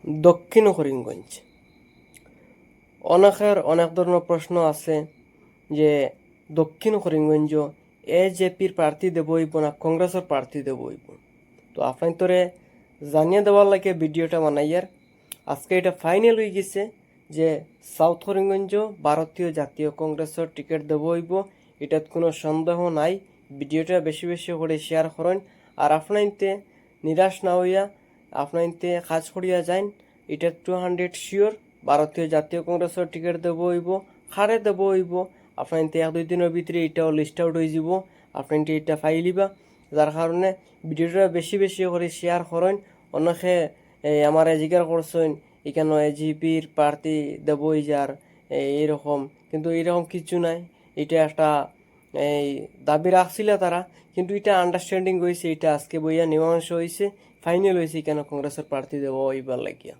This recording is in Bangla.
দক্ষিণ করিমগঞ্জ অনেক ধরনের প্রশ্ন আছে যে দক্ষিণ করিমগঞ্জ এজেপির প্রার্থী দেব হইব না কংগ্রেসের প্রার্থী দেব হইব। তো আপনার তোরে জানিয়ে দেওয়ার লাগে ভিডিওটা বানাইয়ার আজকে এটা ফাইনাল হয়ে গেছে যে সাউথ করিমগঞ্জ ভারতীয় জাতীয় কংগ্রেসের টিকিট দেব হইব। এটাত কোনো সন্দেহ নাই। ভিডিওটা বেশি বেশি করে শেয়ার করেন আর আপনাইতে নিরাশ না হইয়া আপনাইতে কাজ করিয়া যান। এটা 200 শিওর ভারতীয় জাতীয় কংগ্রেসের টিকিট দেব হইব। খারে দেব হইব আপনাইতে 1-2 দিনের ভিতরে এটাও লিস্ট আউট হয়ে যাব। আপনাইতে এটা ফাইলিবা, যার কারণে ভিডিওটা বেশি বেশি করে শেয়ার করেন। অনেকে আমার জিজ্ঞাসা করছেন এখানে এজিপির প্রার্থী দেবই যার এইরকম, কিন্তু এইরকম কিছু নাই। এটা একটা এই দাবি রাখছিল তারা, কিন্তু এটা আন্ডারস্ট্যান্ডিং হয়েছে, এটা আজকে বইয়া মীমাংসা হয়েছে, ফাইনাল হয়েছে কেন কংগ্রেসের প্রার্থী দেবো এইবার লাগিয়া।